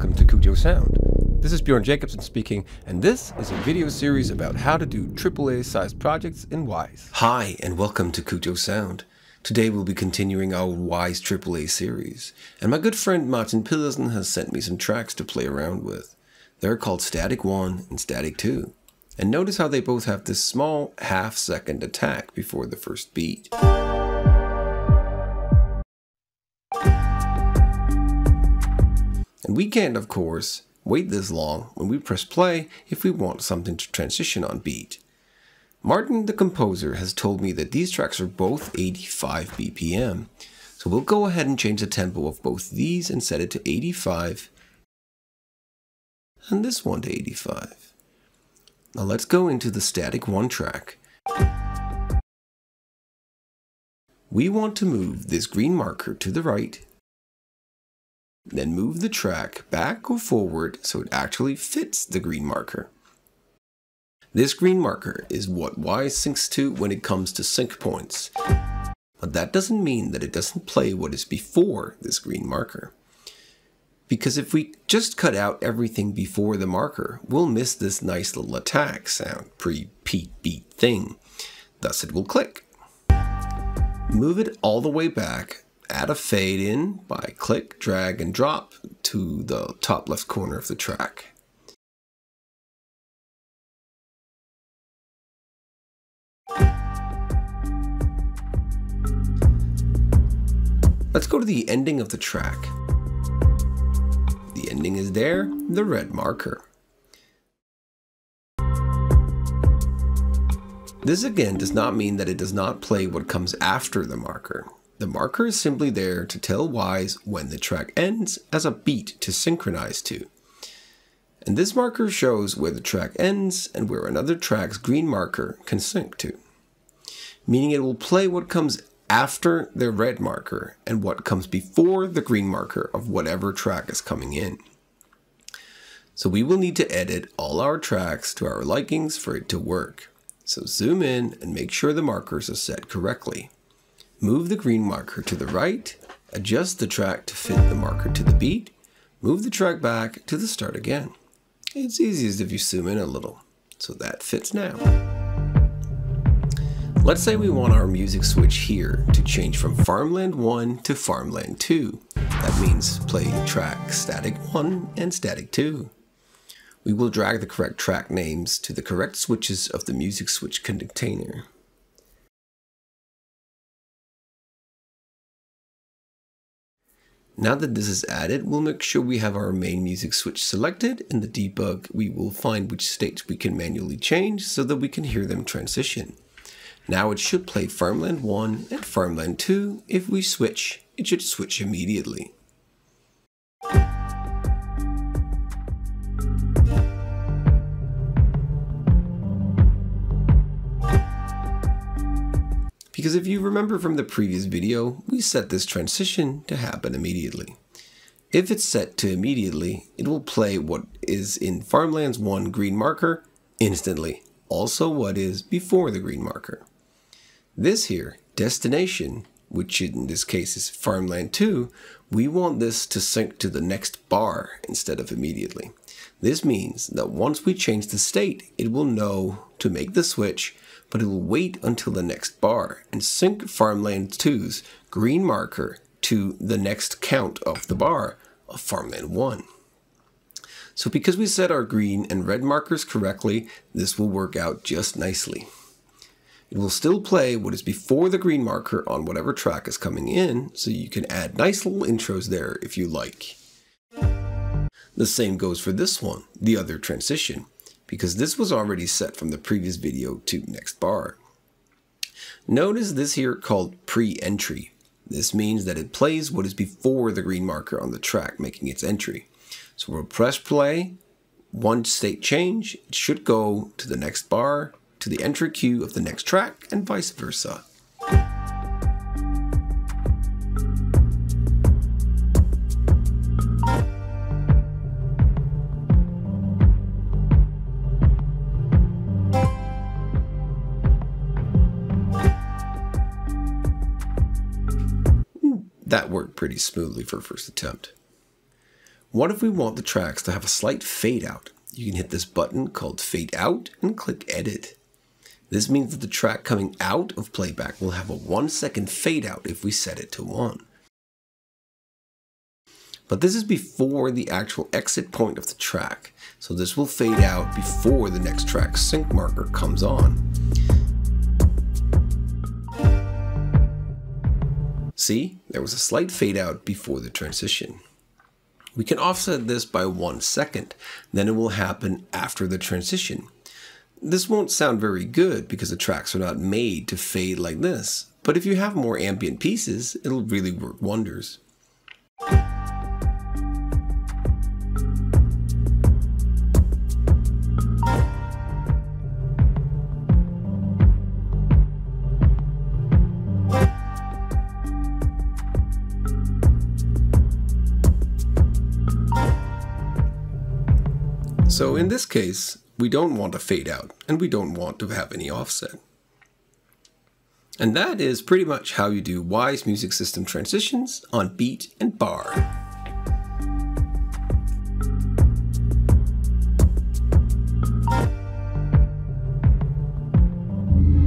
welcome to Cujo Sound. This is Bjørn Jacobsen speaking, and this is a video series about how to do AAA sized projects in Wwise. Hi, and welcome to Cujo Sound. Today we'll be continuing our Wwise AAA series, and my good friend Martin Pedersen has sent me some tracks to play around with. They're called Static 1 and Static 2. And notice how they both have this small half-second attack before the first beat. And we can't, of course, wait this long when we press play if we want something to transition on beat. Martin, the composer, has told me that these tracks are both 85 BPM. So we'll go ahead and change the tempo of both these and set it to 85. And this one to 85. Now let's go into the Static 1 track. We want to move this green marker to the right, then move the track back or forward so it actually fits the green marker. This green marker is what Wwise syncs to when it comes to sync points, but that doesn't mean that it doesn't play what is before this green marker. Because if we just cut out everything before the marker, we'll miss this nice little attack sound, pre-peak beat thing. Thus it will click. Move it all the way back, add a fade in by click, drag, and drop to the top left corner of the track. Let's go to the ending of the track. The ending is there, the red marker. This again does not mean that it does not play what comes after the marker. The marker is simply there to tell Wwise when the track ends as a beat to synchronize to. And this marker shows where the track ends and where another track's green marker can sync to. Meaning it will play what comes after the red marker and what comes before the green marker of whatever track is coming in. So we will need to edit all our tracks to our likings for it to work. So zoom in and make sure the markers are set correctly. Move the green marker to the right, adjust the track to fit the marker to the beat, move the track back to the start again. It's easiest if you zoom in a little, so that fits now. Let's say we want our music switch here to change from Farmland 1 to Farmland 2. That means play track Static 1 and Static 2. We will drag the correct track names to the correct switches of the music switch container. Now that this is added, we'll make sure we have our main music switch selected. In the debug, we will find which states we can manually change so that we can hear them transition. Now it should play Farmland 1 and Farmland 2. If we switch, it should switch immediately. Because if you remember from the previous video, we set this transition to happen immediately. If it's set to immediately, it will play what is in Farmland's 1 green marker instantly, also what is before the green marker. This here, destination, which in this case is Farmland 2, we want this to sync to the next bar instead of immediately. This means that once we change the state, it will know to make the switch, but it will wait until the next bar and sync Farmland 2's green marker to the next count of the bar of Farmland 1. So because we set our green and red markers correctly, this will work out just nicely. It will still play what is before the green marker on whatever track is coming in, so you can add nice little intros there if you like. The same goes for this one, the other transition, because this was already set from the previous video to next bar. Notice this here called Preentry. This means that it plays what is before the green marker on the track making its entry. So we'll press play, one state change, it should go to the next bar, to the entry queue of the next track, and vice versa. That worked pretty smoothly for first attempt. What if we want the tracks to have a slight fade out? You can hit this button called Fade Out and click Edit. This means that the track coming out of playback will have a 1 second fade out if we set it to 1. But this is before the actual exit point of the track, so this will fade out before the next track's sync marker comes on. See, there was a slight fade out before the transition. We can offset this by 1 second, then it will happen after the transition. This won't sound very good because the tracks are not made to fade like this, but if you have more ambient pieces, it'll really work wonders. So in this case, we don't want to fade out, and we don't want to have any offset. And that is pretty much how you do Wwise music system transitions on beat and bar.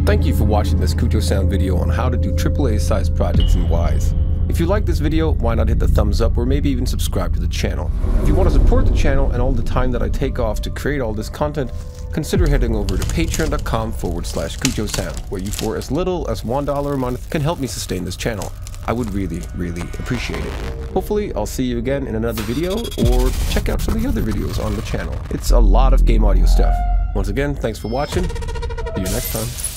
Thank you for watching this Cujo Sound video on how to do AAA sized projects in Wwise. If you like this video, why not hit the thumbs up or maybe even subscribe to the channel. If you want to support the channel and all the time that I take off to create all this content, consider heading over to patreon.com/Cujo Sound, where you for as little as $1 a month can help me sustain this channel. I would really appreciate it. Hopefully I'll see you again in another video, or check out some of the other videos on the channel. It's a lot of game audio stuff. Once again, thanks for watching. See you next time.